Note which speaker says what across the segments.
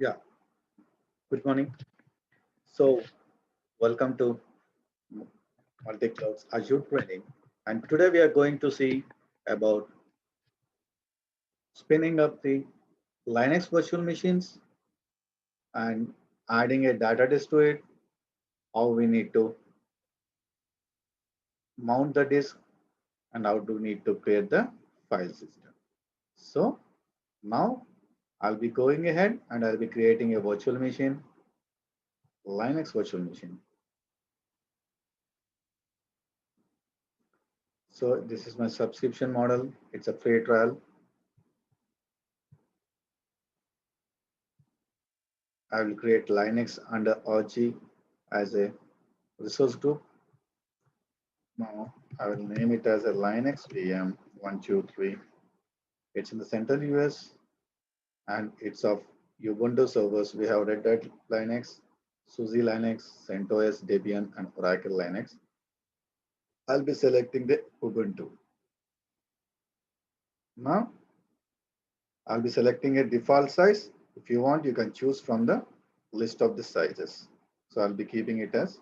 Speaker 1: Yeah, good morning. So, welcome to Multi-Clouds Azure Training. And today we are going to see about spinning up the Linux virtual machines and adding a data disk to it, how we need to mount the disk, and how do we need to create the file system. So, now I'll be going ahead and I'll be creating a virtual machine, Linux virtual machine. So, this is my subscription model. It's a free trial. I will create Linux under RG as a resource group. Now I will name it as a Linux VM 123. It's in the central US and it's of Ubuntu servers. We have Red Hat Linux, SUSE Linux, CentOS, Debian, and Oracle Linux. I'll be selecting the Ubuntu. Now I'll be selecting a default size. If you want, you can choose from the list of the sizes. So I'll be keeping it as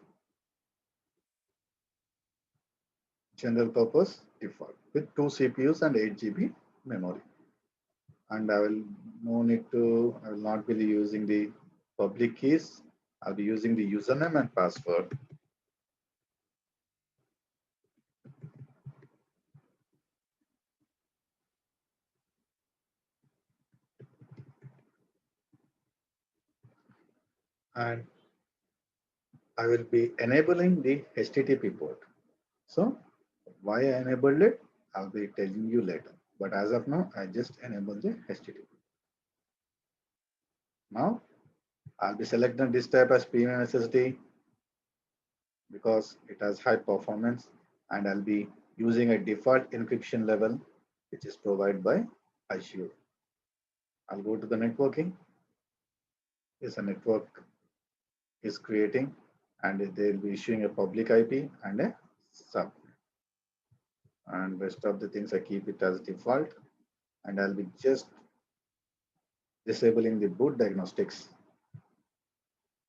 Speaker 1: general purpose default with 2 CPUs and 8 GB memory. And I will I will not be using the public keys. I'll be using the username and password. And I will be enabling the HTTP port. So why I enabled it, I'll be telling you later. But as of now, I just enabled the HTTP. Now I'll be selecting this type as premium SSD because it has high performance, and I'll be using a default encryption level which is provided by Azure. I'll go to the networking. Is a network is creating, and they'll be issuing a public IP and a sub. And rest of the things I keep it as default, and I'll be just disabling the boot diagnostics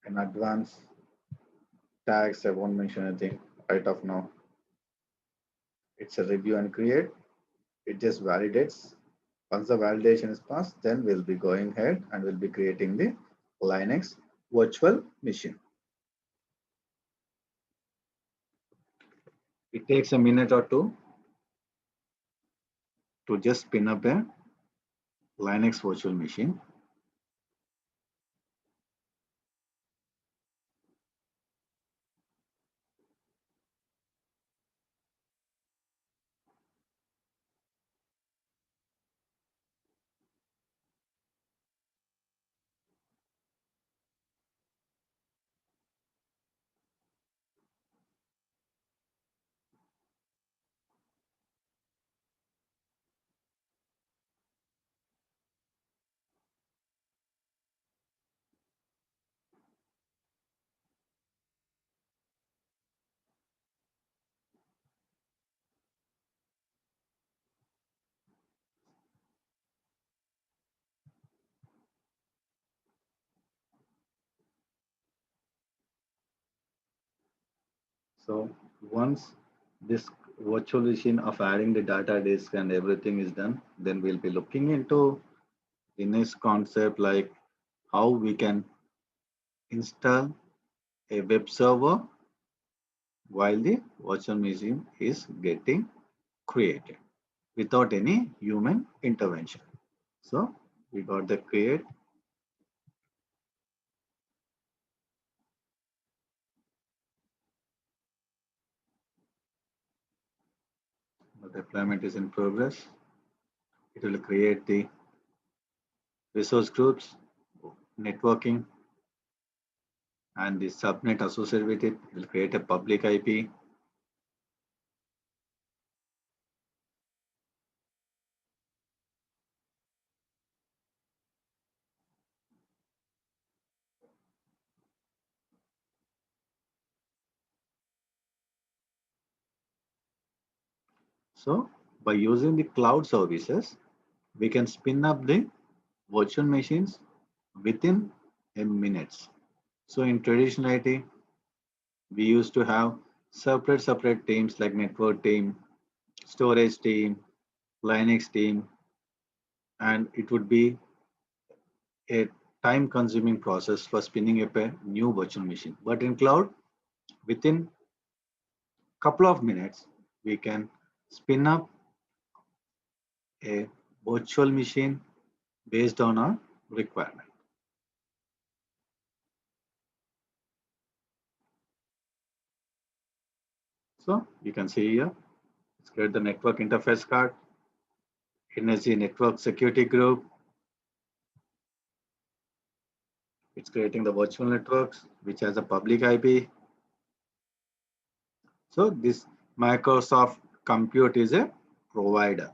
Speaker 1: in advance. Tags, I won't mention anything right off now. It's a review and create. It just validates. Once the validation is passed, then we'll be going ahead and we'll be creating the Linux virtual machine. It takes a minute or two to just spin up a Linux virtual machine. So once this virtual machine of adding the data disk and everything is done, then we'll be looking into the next concept, like how we can install a web server while the virtual machine is getting created without any human intervention. So we got the create. The deployment is in progress. It will create the resource groups, networking, and the subnet associated with it. It will create a public IP. So by using the cloud services, we can spin up the virtual machines within in minutes. So in traditional IT, we used to have separate teams like network team, storage team, Linux team, and it would be a time consuming process for spinning up a new virtual machine. But in cloud, within couple of minutes, we can spin up a virtual machine based on our requirement. So you can see here, let's create the network interface card, NSG network security group. It's creating the virtual networks, which has a public IP. So this Microsoft Compute is a provider,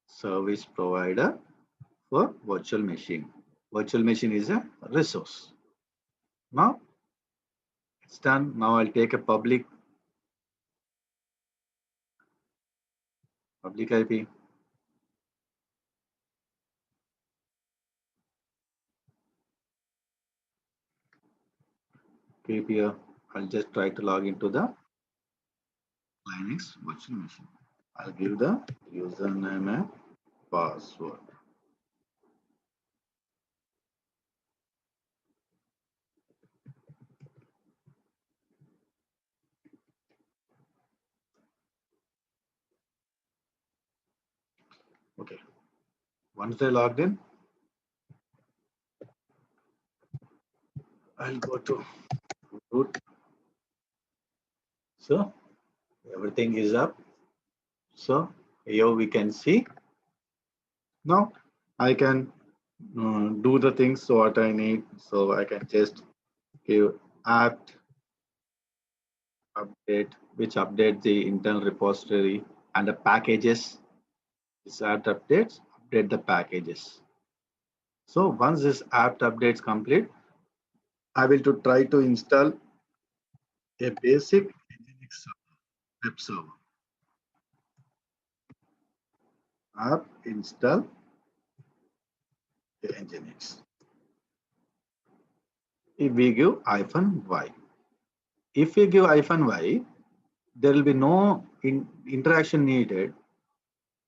Speaker 1: service provider for virtual machine. Virtual machine is a resource. Now it's done. Now I'll take a public IP. Keep here. I'll just try to log into the Linux virtual machine. I'll give the username and password. Okay. Once they logged in, I'll go to root. So everything is up. So here we can see. Now I can do the things what I need. So I can just give apt update, which update the internal repository and the packages. This apt updates, update the packages. So once this apt updates complete, I will to try to install a basic Nginx web server. App install the Nginx. If we give -y. If we give -y, there will be no interaction needed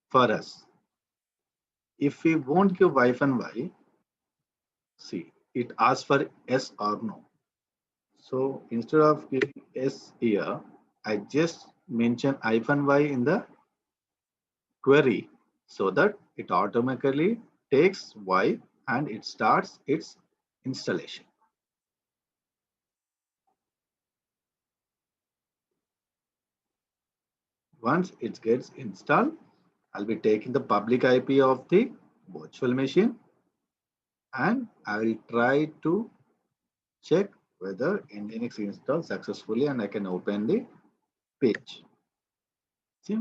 Speaker 1: for us. If we won't give -y, see, it asks for yes or no. So instead of giving yes here, I just mention -y in the query so that it automatically takes y and it starts its installation. Once it gets installed, I'll be taking the public IP of the virtual machine and I will try to check whether Nginx installed successfully and I can open the page. See,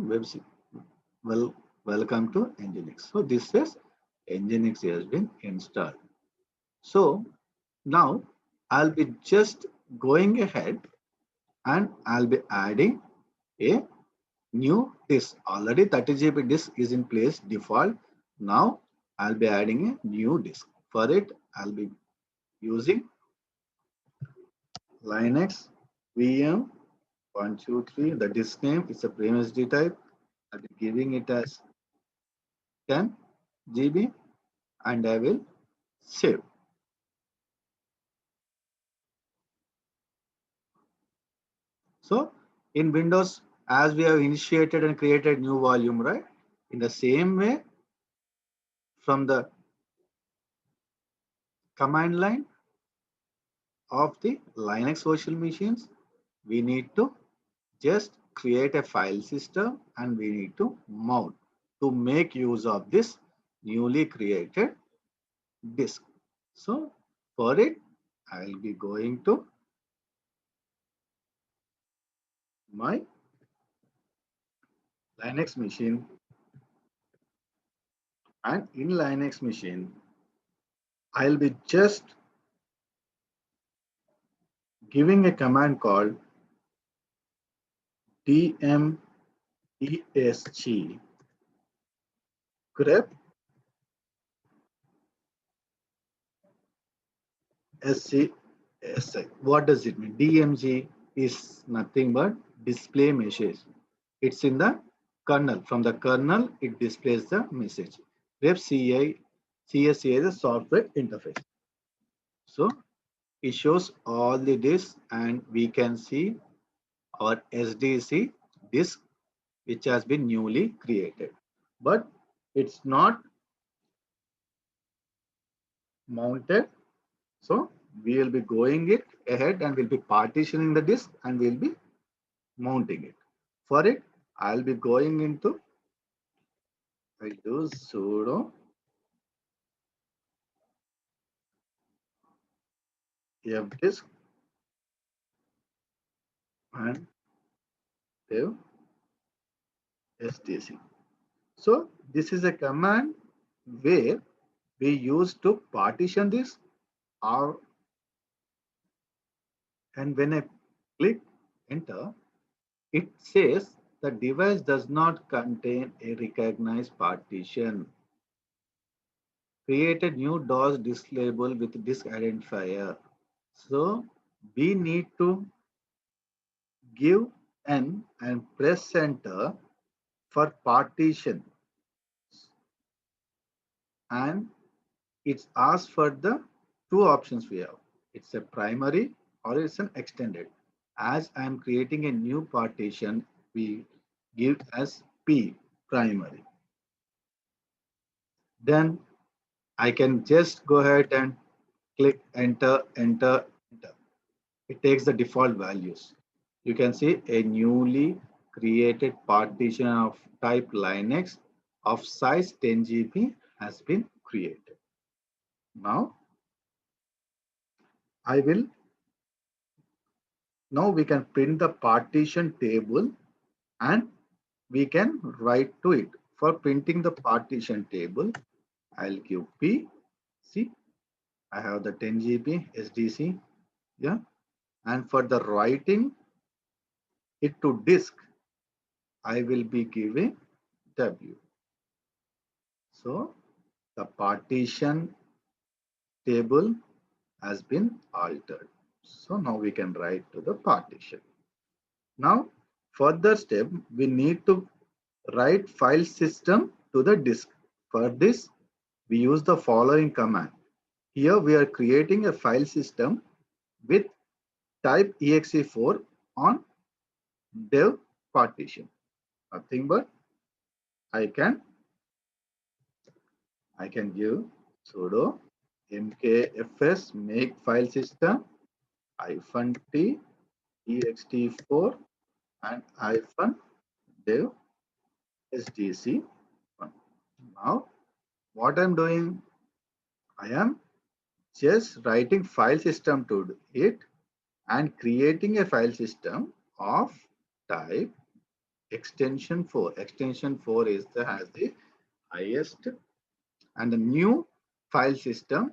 Speaker 1: welcome to Nginx. So this says Nginx has been installed. So now I'll be just going ahead and I'll be adding a new disk. Already 30 GB disk is in place default. Now I'll be adding a new disk. For it, I'll be using Linux VM 123. The disk name is a PrimSD type. I'll be giving it as 10 GB and I will save. So in Windows, as we have initiated and created new volume, right? In the same way, from the command line of the Linux virtual machines, we need to just create a file system and we need to mount to make use of this newly created disk. So for it, I will be going to my Linux machine, and in Linux machine, I'll be just giving a command called dmesg grep SCSI. What does it mean? DMG is nothing but display message. It's in the kernel. From the kernel, it displays the message. CSI is a software interface. So it shows all the disks, and we can see our SDC disk which has been newly created. But it's not mounted. So we will be going it ahead and we'll be partitioning the disk and we'll be mounting it. For it, I'll be going into, I'll do sudo fdisk and dev SDC. So this is a command where we use to partition this, or and when I click enter, it says the device does not contain a recognized partition. Create a new DOS disk label with disk identifier. So we need to give N and press enter for partition, and it's asked for the two options we have. It's a primary or it's an extended. As I'm creating a new partition, we give as P, primary. Then I can just go ahead and click enter, enter, enter. It takes the default values. You can see a newly created partition of type Linux of size 10 GB has been created. Now now we can print the partition table and we can write to it. For printing the partition table, I'll give P. See, I have the 10 GB SDC. Yeah. And for the writing it to disk, I will be giving W. So the partition table has been altered. So now we can write to the partition. Now, further step, we need to write file system to the disk. For this, we use the following command. Here we are creating a file system with type exe4 on dev partition. Nothing but I can give sudo mkfs make file system -t ext4 and -dev sdc. Now what I'm doing, I am just writing file system to it and creating a file system of type extension 4. Extension 4 has the highest, and the new file system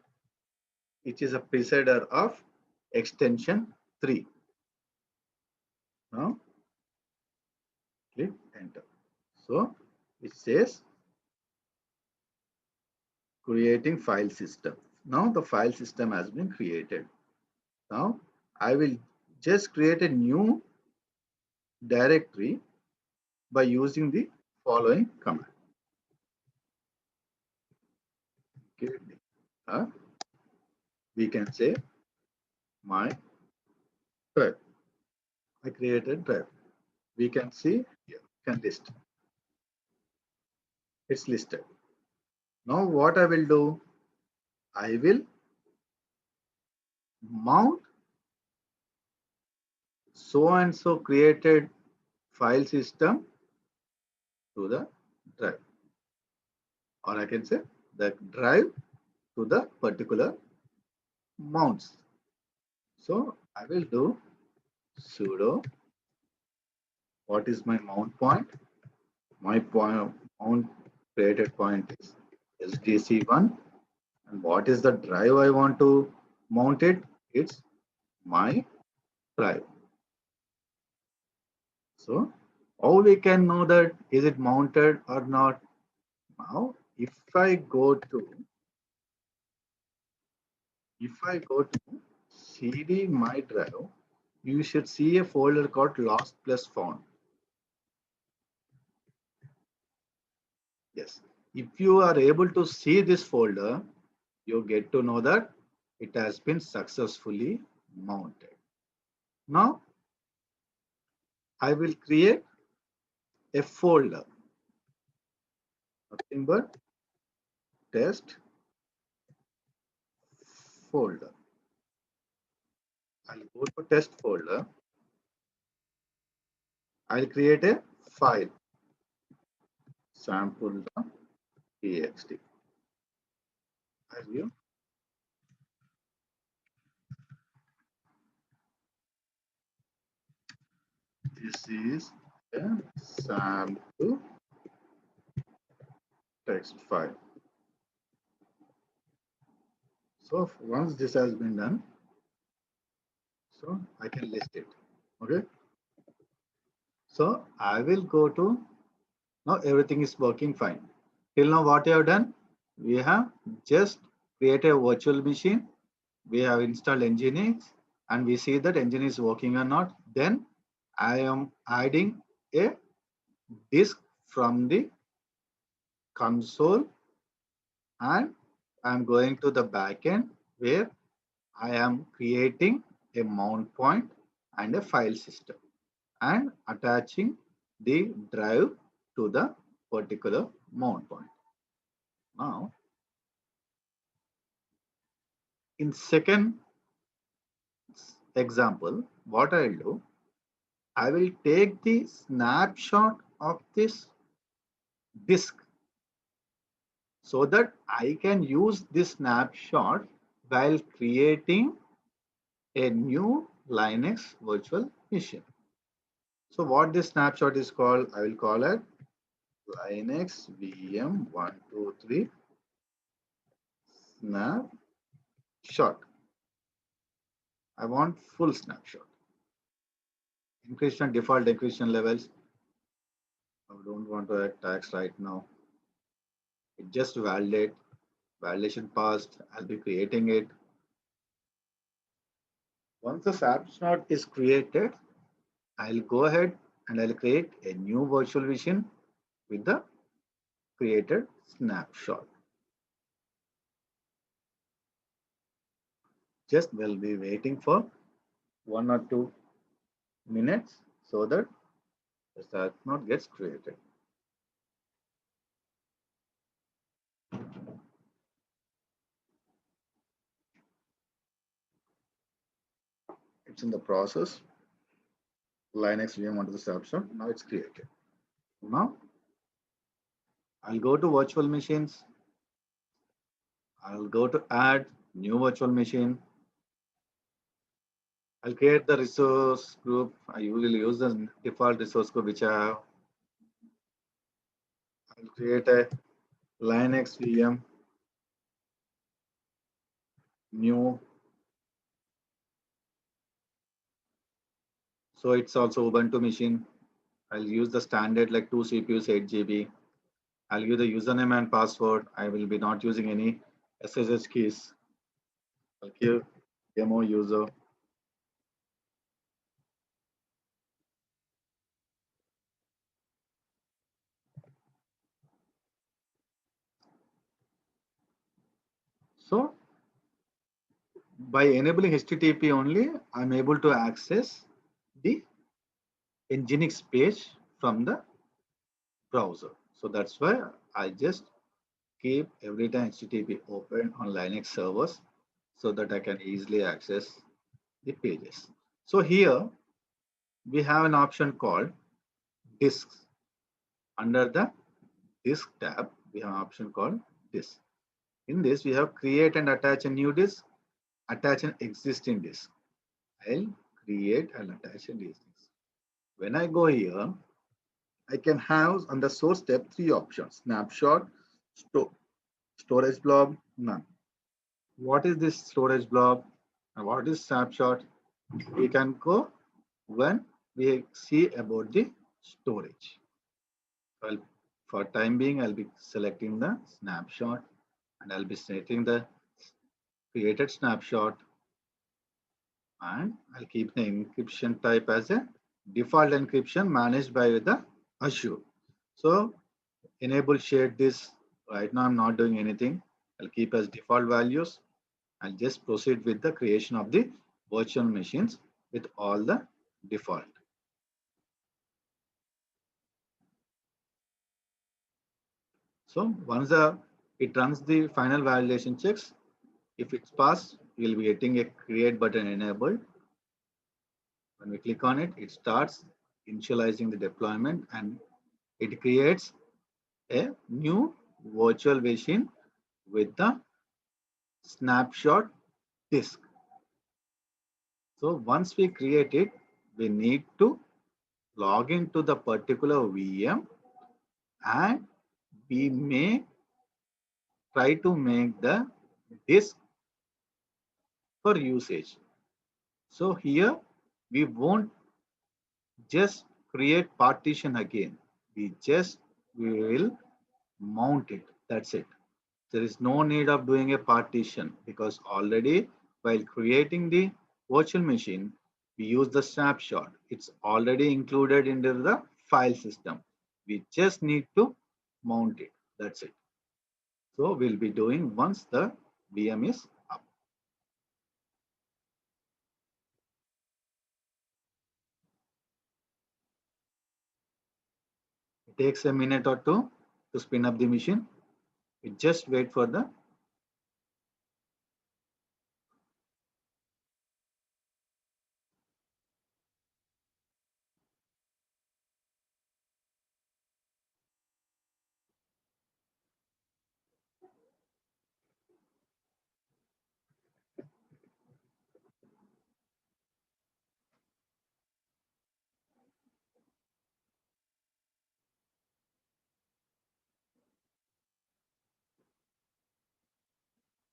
Speaker 1: which is a preceder of extension 3. Now click enter. So it says creating file system. Now the file system has been created. Now I will just create a new directory by using the following command. We can say my drive. I created drive. We can see here, can list. It's listed. Now what I will do, I will mount so and so created file system to the drive, or I can say the drive to the particular mounts. So I will do sudo, what is my mount point? My mount created point is SDC1, and what is the drive I want to mount it? It's my drive. So how we can know that is it mounted or not? Now if I go to If I go to CD my drive, you should see a folder called lost plus found. Yes. If you are able to see this folder, you get to know that it has been successfully mounted. Now, I will create a folder, nothing but test folder. I'll go to test folder. I'll create a file, sample.txt. As you, this is a sample text file. So once this has been done, so I can list it. Okay. So I will go to, now everything is working fine. Till now what we have done, we have just created a virtual machine. We have installed Nginx and we see that Nginx is working or not. Then I am adding a disk from the console and I am going to the backend where I am creating a mount point and a file system and attaching the drive to the particular mount point. Now, in second example, what I will do, I will take the snapshot of this disk so that I can use this snapshot while creating a new Linux virtual machine. So what this snapshot is called, I will call it Linux VM123 snapshot. I want full snapshot. Encryption, default encryption levels. I don't want to add tags right now. It just validate. Validation passed. I'll be creating it. Once the snapshot is created, I'll go ahead and I'll create a new virtual machine with the created snapshot. Just we'll be waiting for 1 or 2 minutes so that the snapshot gets created. It's in the process. Linux VM onto the snapshot. Now it's created. Now I'll go to virtual machines. I'll go to add new virtual machine. I'll create the resource group. I usually use the default resource group which I have. I'll create a Linux VM new. So it's also Ubuntu machine. I'll use the standard like 2 CPUs, 8 GB. I'll give the username and password. I will be not using any SSH keys. I'll give demo user. So by enabling HTTP only, I'm able to access the Nginx page from the browser. So that's why I just keep every time HTTP open on Linux servers so that I can easily access the pages. So here we have an option called disks. Under the disk tab, we have an option called disk. In this, we have create and attach a new disk, attach an existing disk. I'll create and attach a disk. When I go here, I can have on the source tab 3 options: snapshot, storage blob, none. What is this storage blob and what is snapshot? We can go when we see about the storage. Well, for time being, I'll be selecting the snapshot and I'll be setting the created snapshot, and I'll keep the encryption type as a default encryption managed by the Azure. So enable shared this. Right now I'm not doing anything. I'll keep as default values. I'll just proceed with the creation of the virtual machines with all the default. So once it runs the final validation checks, if it's passed, you'll be getting a create button enabled. When we click on it, it starts initializing the deployment and it creates a new virtual machine with the snapshot disk. So once we create it, we need to log into the particular VM and we may try to make the disk for usage. So here we won't just create partition again. We will mount it. That's it. There is no need of doing a partition because already while creating the virtual machine, we use the snapshot. It's already included into the file system. We just need to mount it. That's it. So we'll be doing once the VM is up. It takes a minute or two to spin up the machine. We just wait for the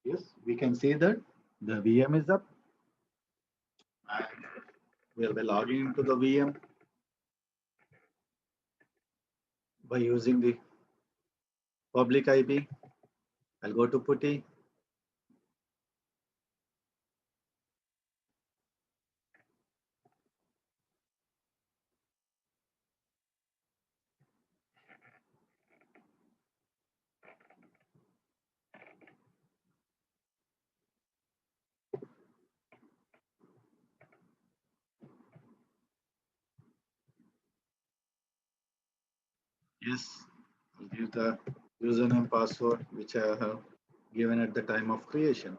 Speaker 1: yes, we can see that the VM is up and we'll be logging into the VM by using the public IP. I'll go to putty. Yes, I'll give the username password which I have given at the time of creation.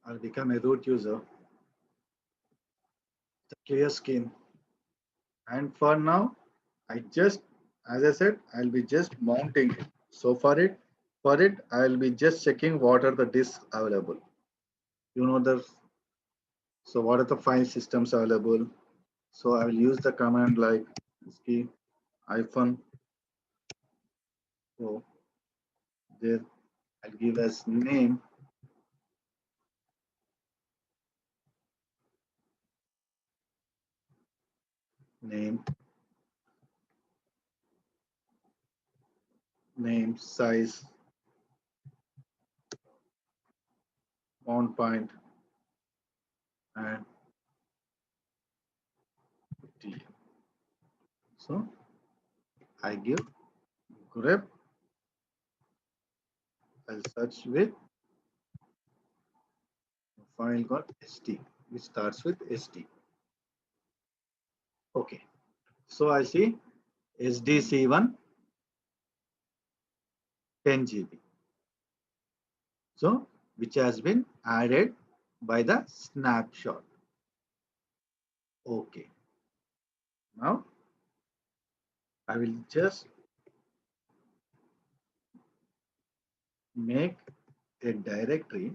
Speaker 1: I'll become a root user. The clear screen. And for now, as I said, I'll be just mounting it. So for it, I'll be just checking what are the disks available. You know so what are the file systems available? So I will use the command like ski hyphen. So there I'll give as name size, mount point, and T. So I give grep. I'll search with a file called st, which starts with st. Okay. So I see SDC1 10 GB. So which has been added by the snapshot. Okay. Now I will just make a directory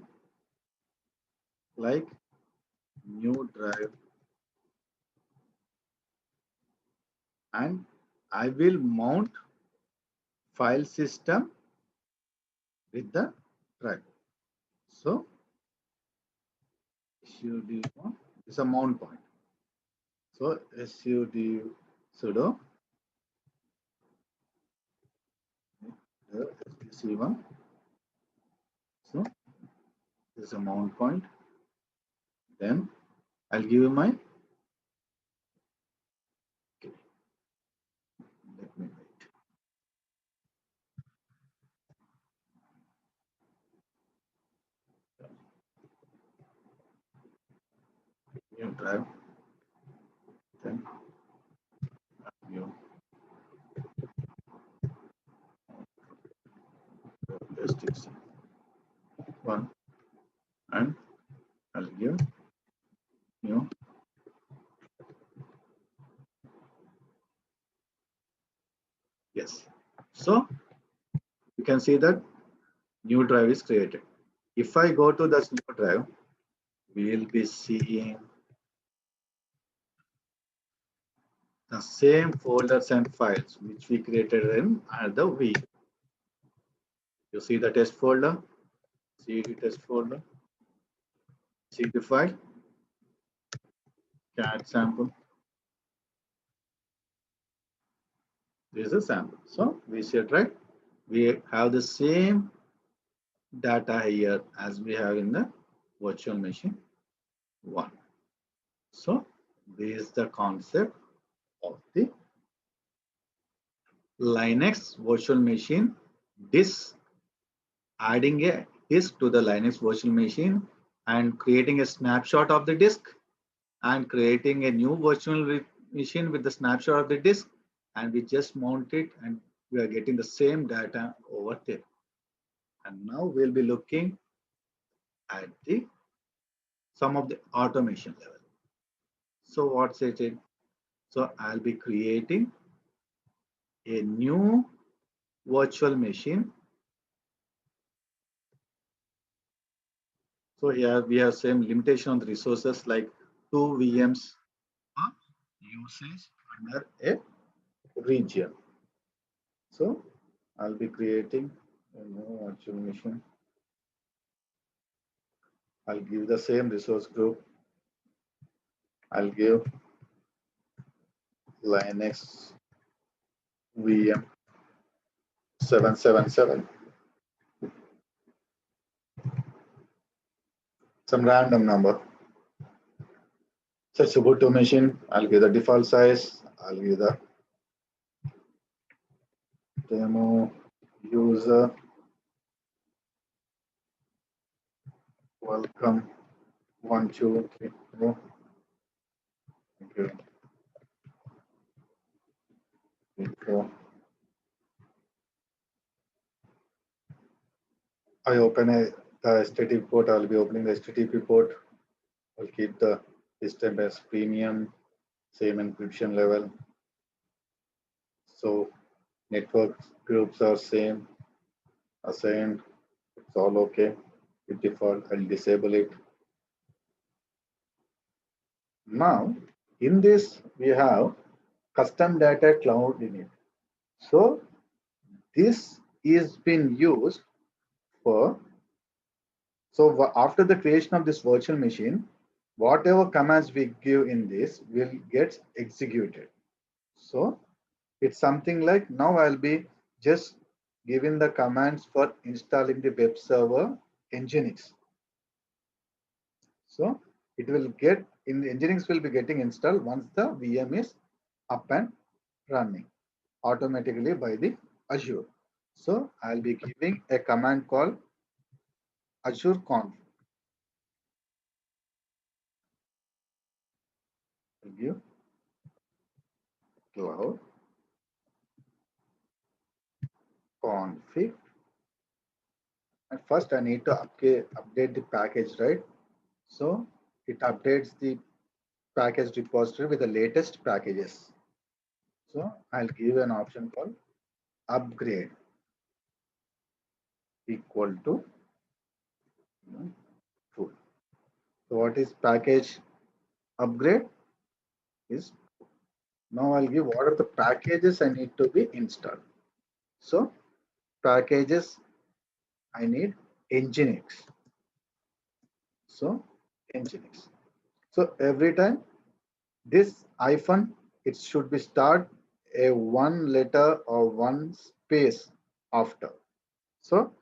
Speaker 1: like new drive and I will mount file system with the drive. So sud1 is a mount point. So sudo sdc1. So this is a mount point. Then I'll give you my, okay, let me wait. New drive, then new STC1, and I'll give new. Yes. So you can see that new drive is created. If I go to this new drive, we will be seeing the same folders and files which we created in the V. You see the test folder, CD test folder, see the file, cat sample. This is a sample. So we said, right, we have the same data here as we have in the virtual machine 1. So this is the concept of the Linux virtual machine disk, adding a disk to the Linux virtual machine and creating a snapshot of the disk and creating a new virtual machine with the snapshot of the disk, and we just mount it and we are getting the same data over there. And now we'll be looking at the some of the automation level. So what's it? So I'll be creating a new virtual machine. So here we have same limitation on the resources like 2 VMs per usage under a region. So I'll be creating a new virtual machine. I'll give the same resource group. I'll give Linux VM 777. Some random number. So it's Ubuntu machine. I'll give the default size. I'll give the demo user welcome 1, 2, 3, 4. Okay. 3, 4. I open the HTTP port. I'll be opening the HTTP port. I'll keep the system as premium, same encryption level. So network groups are same, assigned. It's all okay. With default, I'll disable it. Now, in this, we have custom data cloud in it. So this is been used for, so after the creation of this virtual machine, whatever commands we give in this will get executed. So it's something like, now I'll be just giving the commands for installing the web server Nginx. So it will get in the Nginx will be getting installed once the VM is up and running automatically by the Azure. So I'll be giving a command called Azure conf. I'll give cloud config. And first I need to update the package, right? So it updates the package repository with the latest packages. So I'll give an option called upgrade equal to full. So what is package upgrade is, now I'll give what are the packages I need to be installed. So packages I need Nginx. So Nginx. So every time this hyphen, it should be start a one letter or one space after. So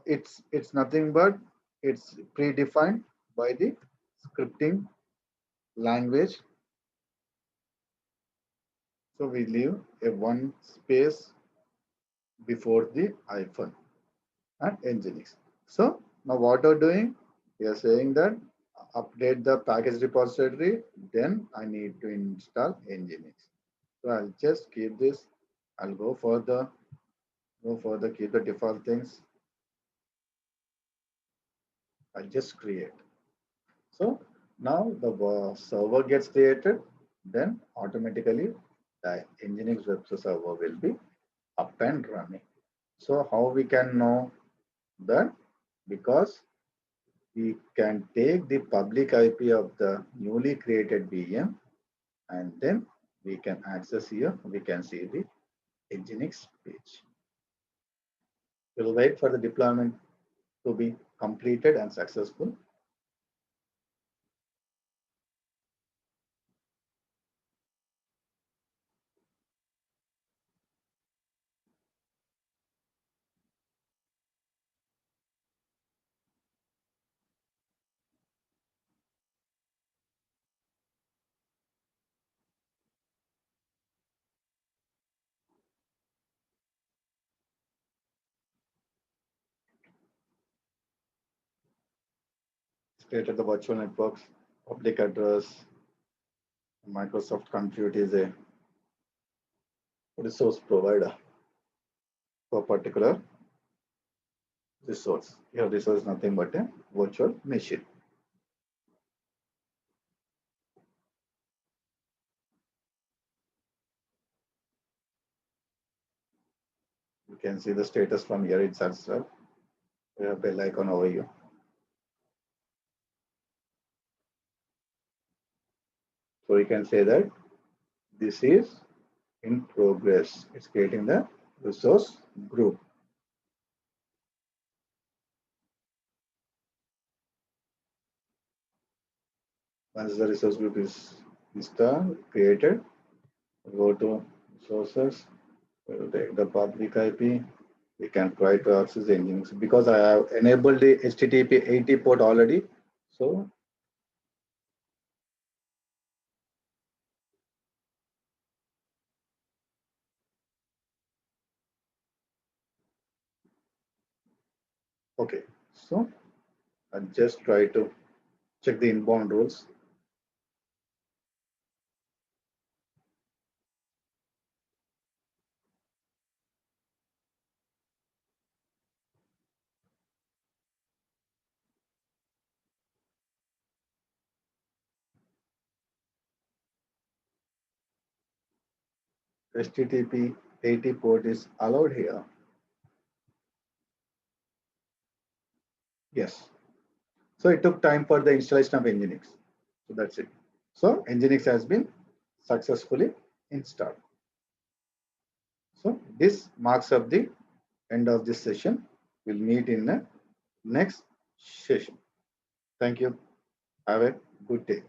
Speaker 1: it's nothing but it's predefined by the scripting language. So we leave a one space before the hyphen and Nginx. So now what are doing? We are saying that update the package repository, then I need to install Nginx. So I'll just keep this. I'll go further, keep the default things. I'll just create. So now the server gets created, then automatically the Nginx web server will be up and running. So how we can know that? Because we can take the public IP of the newly created VM and then we can access here. We can see the Nginx page. We'll wait for the deployment to be completed and successful. Created the virtual networks, public address. Microsoft Compute is a resource provider for particular resource. Here, resource is nothing but a virtual machine. You can see the status from here itself. We have bell icon over here. So you can say that this is in progress. It's creating the resource group. Once the resource group is installed, created, go to resources, we'll take the public IP. We can try to access the Nginx because I have enabled the HTTP 80 port already. So okay, so I'll just try to check the inbound rules. HTTP 80 port is allowed here. Yes. So it took time for the installation of Nginx. So that's it. So Nginx has been successfully installed. So this marks up the end of this session. We'll meet in the next session. Thank you. Have a good day.